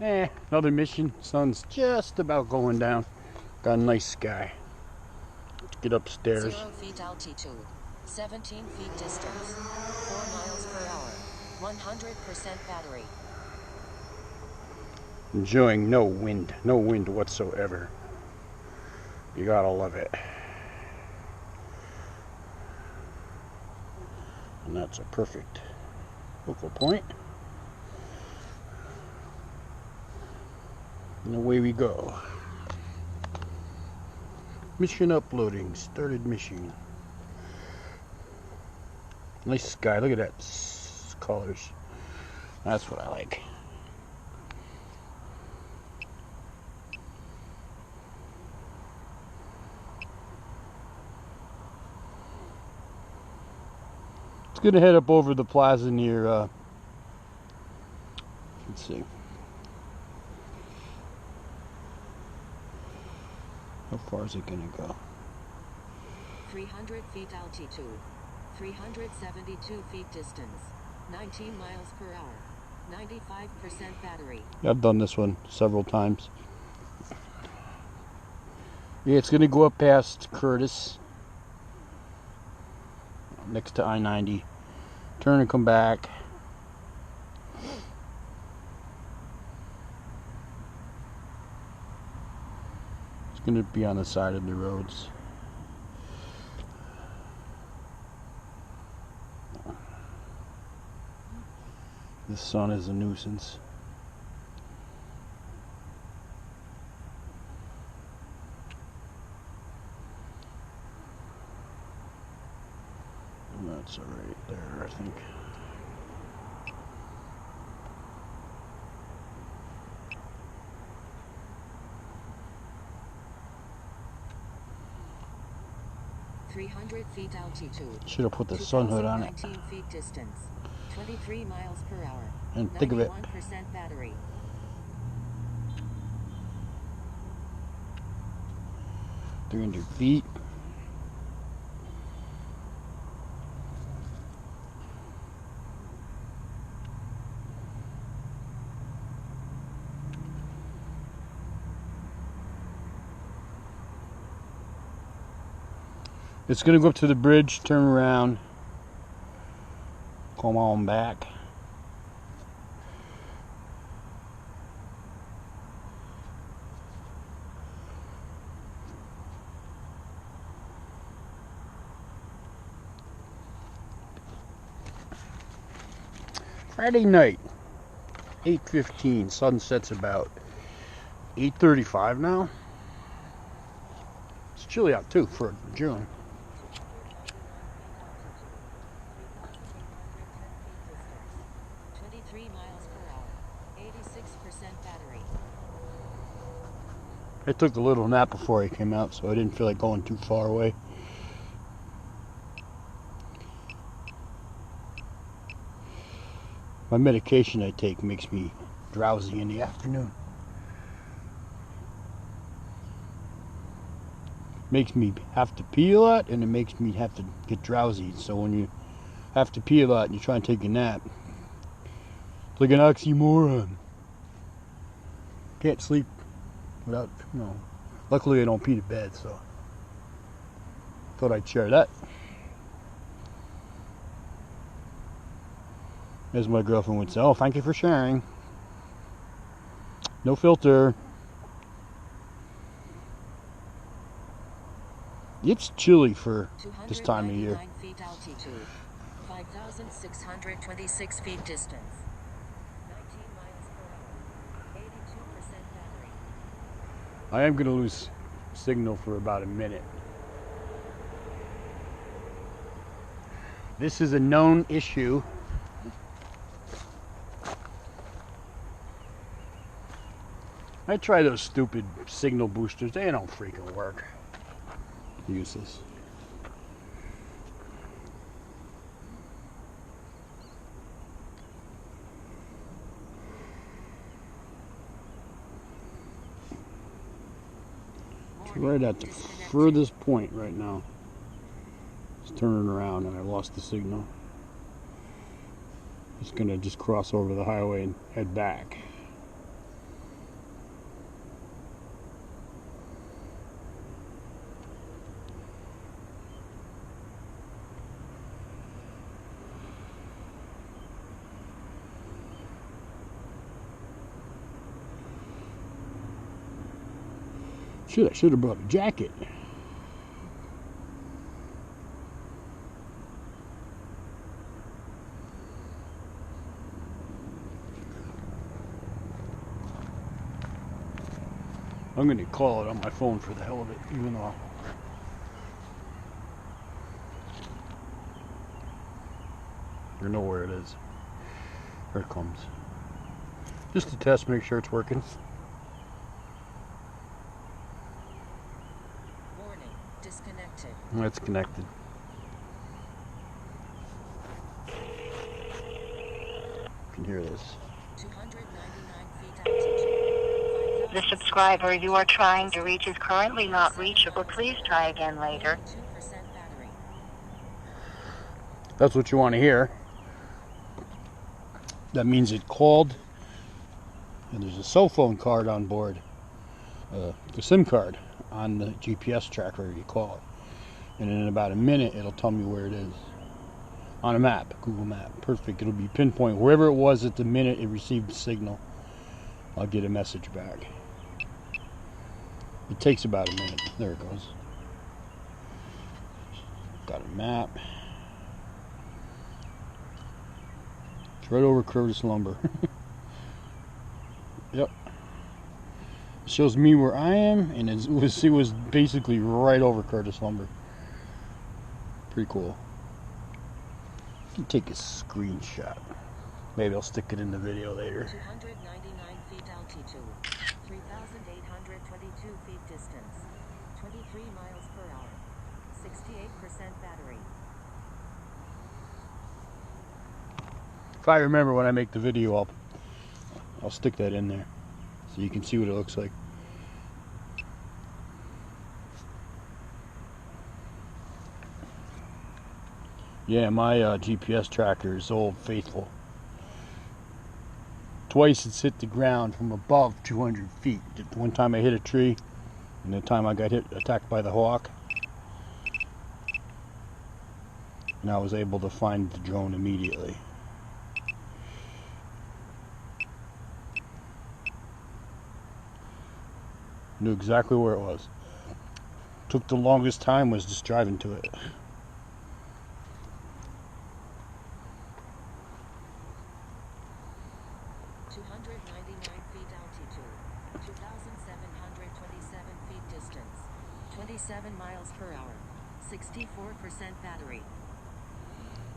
Another mission. Sun's just about going down. Got a nice sky. Let's get upstairs. 0 feet altitude, 17 feet distance, 4 miles per hour, 100% battery. Enjoying no wind whatsoever. You gotta love it. And that's a perfect focal point. And away we go. Mission uploading. Started mission. Nice sky. Look at that colors. That's what I like. It's gonna head up over the plaza near. Let's see. How far is it gonna go? 300 feet altitude, 372 feet distance, 19 miles per hour, 95% battery. I've done this one several times. Yeah, it's gonna go up past Curtis, next to I-90. Turn and come back. It's gonna be on the side of the roads. The sun is a nuisance. That's right there, I think. Feet altitude. Should have put the sun hood on it. 19 feet distance, 23 miles per hour. And think of it. 91% battery. 300 feet. It's gonna go up to the bridge, turn around, come on back. Friday night, 8:15. Sunset's about 8:35 now. It's chilly out too for June. I took a little nap before I came out, so I didn't feel like going too far away. My medication I take makes me drowsy in the afternoon. Makes me have to pee a lot, and it makes me have to get drowsy. So when you have to pee a lot and you try and take a nap, it's like an oxymoron. Can't sleep without, luckily I don't pee to bed, so thought I'd share that. As my girlfriend would say, oh, thank you for sharing. No filter. It's chilly for this time of year. 299 feet altitude, 5,626 feet distance. I am going to lose signal for about a minute. This is a known issue. I try those stupid signal boosters. They don't freaking work. Useless. Right at the furthest point right now. It's turning around and I lost the signal. It's gonna just cross over the highway and head back. I should have brought a jacket. I'm going to call it on my phone for the hell of it, even though I know where it is. Here it comes. Just to test, make sure it's working. Warning, disconnected. It's connected. You can hear this. 299 feet altitude. The subscriber you are trying to reach is currently not reachable. Please try again later. 2% battery. That's what you want to hear. That means it called, and there's a cell phone card on board, the SIM card on the GPS tracker you call it. And in about a minute, it'll tell me where it is on a map, Google Map. Perfect. It'll be pinpoint wherever it was at the minute it received the signal. I'll get a message back. It takes about a minute. There it goes. Got a map. It's right over Curtis Lumber. Yep. It shows me where I am, and it was basically right over Curtis Lumber. Pretty cool. You can take a screenshot. Maybe I'll stick it in the video later. 299 feet altitude. 3,822 feet distance. 23 miles per hour. 68% battery. If I remember when I make the video, I'll stick that in there so you can see what it looks like. Yeah, my GPS tracker is old faithful. Twice it's hit the ground from above 200 feet. One time I hit a tree, and the time I got attacked by the hawk. And I was able to find the drone immediately. Knew exactly where it was. Took the longest time was just driving to it. Feet altitude, 2,727 feet distance, 27 miles per hour, 64% battery.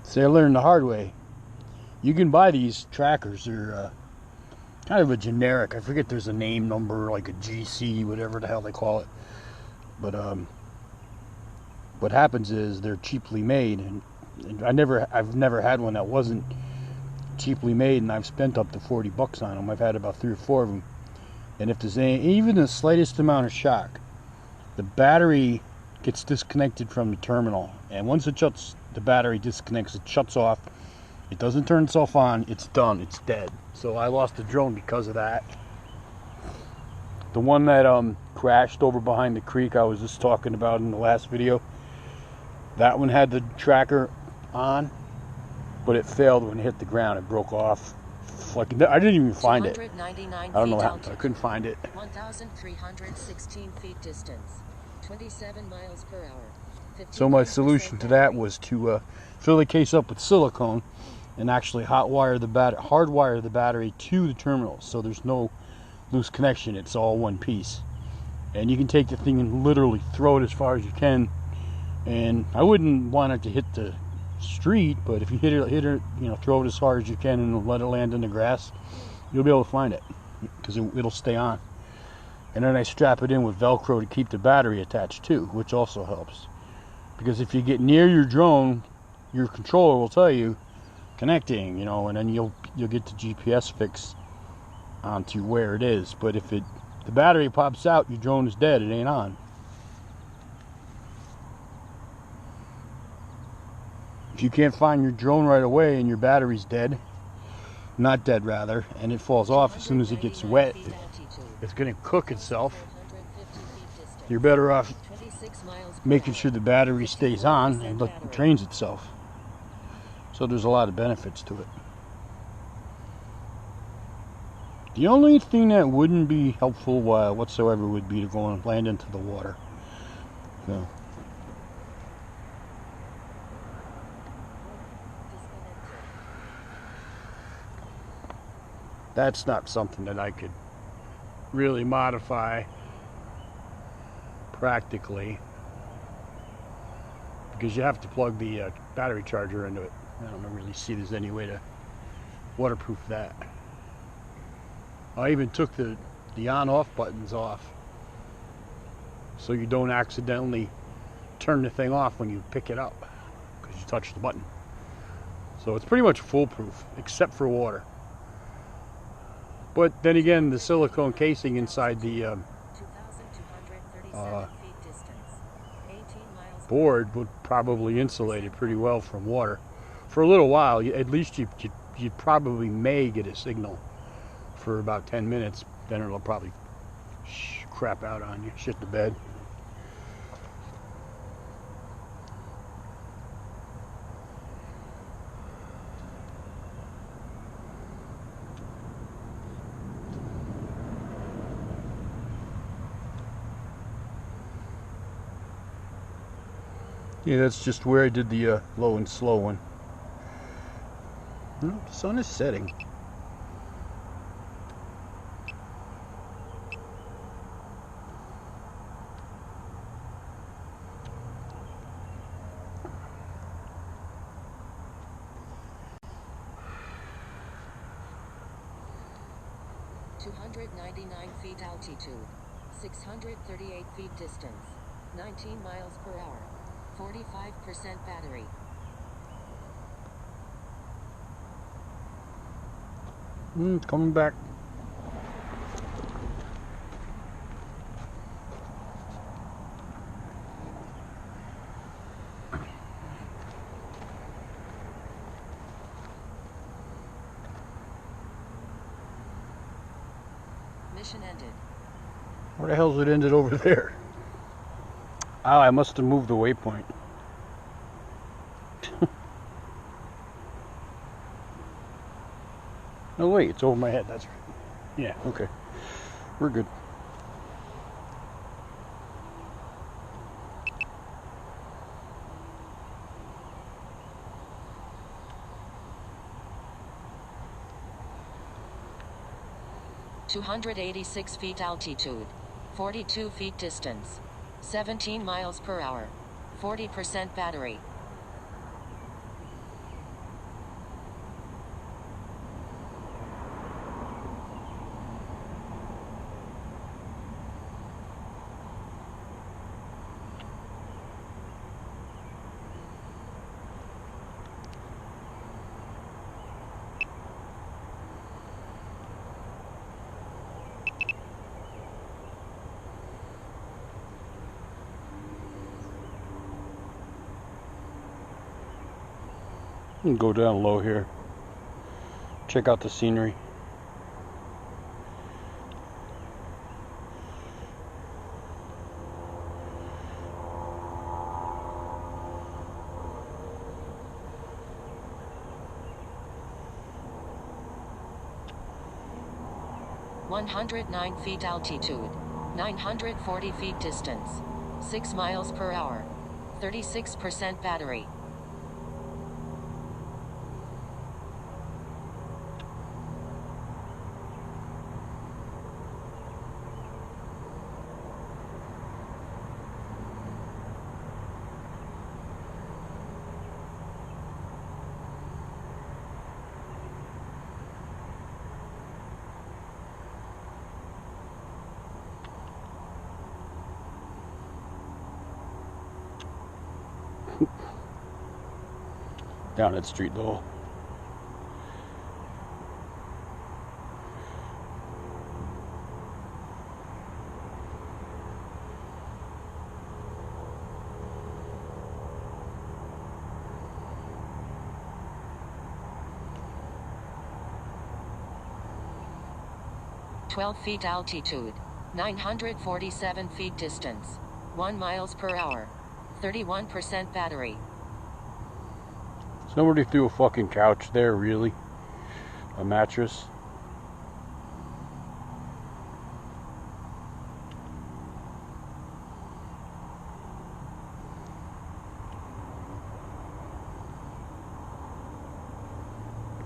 See, I learned the hard way. You can buy these trackers. They're kind of a generic. I forget there's a name number, like a GC, whatever the hell they call it. But what happens is they're cheaply made, and I've never had one that wasn't cheaply made, and I've spent up to $40 on them. I've had about 3 or 4 of them, and if there's even the slightest amount of shock, the battery gets disconnected from the terminal, and once the battery disconnects, it shuts off. It doesn't turn itself on. It's done. It's dead. So I lost the drone because of that. The one that crashed over behind the creek I was just talking about in the last video, that one had the tracker on, but it failed when it hit the ground. It broke off. Like, I didn't even find it. I don't know how. I couldn't find it. 1,316 feet distance, 27 miles per hour. So my solution to that was to fill the case up with silicone and actually hardwire the battery to the terminal, so there's no loose connection. It's all one piece, and you can take the thing and literally throw it as far as you can. And I wouldn't want it to hit the street, but if you hit it, throw it as far as you can and let it land in the grass, you'll be able to find it because it'll stay on. And then I strap it in with Velcro to keep the battery attached too, which also helps. Because if you get near your drone, your controller will tell you connecting, and then you'll get the GPS fix onto where it is. But if the battery pops out, your drone is dead. It ain't on. If you can't find your drone right away and your battery's dead, not dead rather, and it falls off as soon as it gets wet, it's going to cook itself. You're better off making sure the battery stays on and trains itself. So there's a lot of benefits to it. The only thing that wouldn't be helpful whatsoever would be to go and land into the water. So. That's not something that I could really modify practically, because you have to plug the battery charger into it. I don't really see there's any way to waterproof that. I even took the on-off buttons off so you don't accidentally turn the thing off when you pick it up because you touch the button. So it's pretty much foolproof except for water. But then again, the silicone casing inside the board would probably insulate it pretty well from water. For a little while, at least you probably may get a signal for about 10 minutes. Then it'll probably crap out on you, shit the bed. Yeah, that's just where I did the low and slow one. The sun is setting. (299 feet altitude, 638 feet distance, 19 miles per hour, 45% battery). Coming back. Mission ended. Where the hell's it ended over there? Oh, I must have moved the waypoint. Oh wait, it's over my head, that's right. Yeah, okay. We're good. (286 feet altitude, 42 feet distance, 17 miles per hour, 40% battery). Go down low here. Check out the scenery. (109 feet altitude, 940 feet distance, 6 miles per hour, 36% battery). Down that street though. (12 feet altitude, 947 feet distance, 1 miles per hour, 31% battery). Somebody threw a fucking couch there, really? A mattress?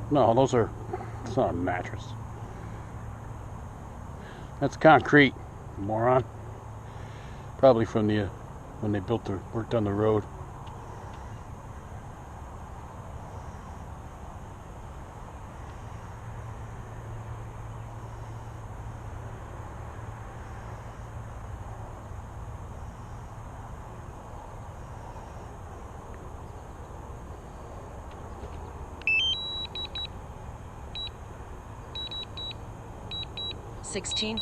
No, those are, it's not a mattress. That's concrete, moron. Probably from the, when they worked on the road.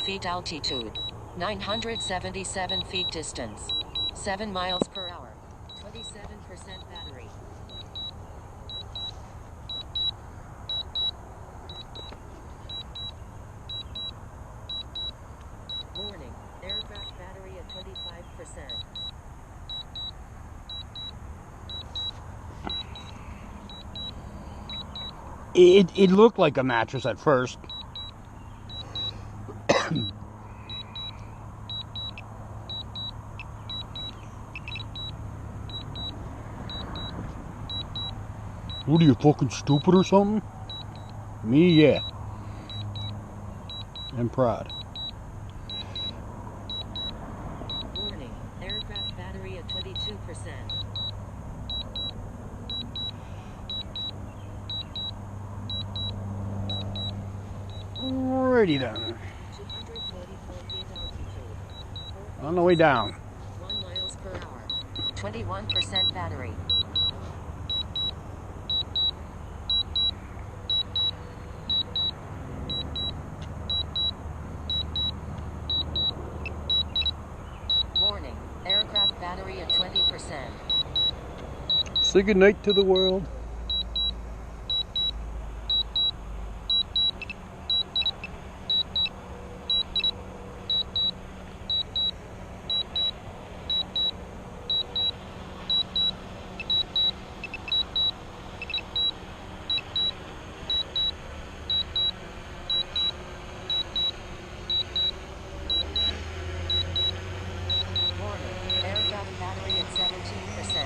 feet altitude, 977 feet distance, 7 miles per hour, 27% battery. Warning, aircraft battery at 25%. It looked like a mattress at first. What are you, fucking stupid or something? Me, yeah. I'm proud. Warning, aircraft battery at 22%. Alrighty then. 244 feet altitude. On the way down. 1 miles per hour. 21% battery. Warning, aircraft battery at 20%. Say goodnight to the world. Aircraft battery at 17%.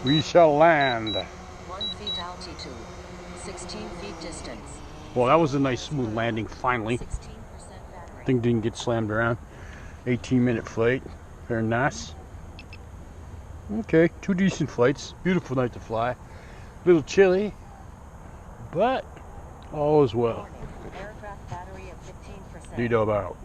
We shall land. 1 feet altitude. 16 feet distance. Well, that was a nice smooth landing, finally. 16% battery. Thing didn't get slammed around. 18-minute flight. Very nice. Okay, 2 decent flights. Beautiful night to fly. A little chilly, but all is well. Warning, aircraft battery at 15%. Dito about.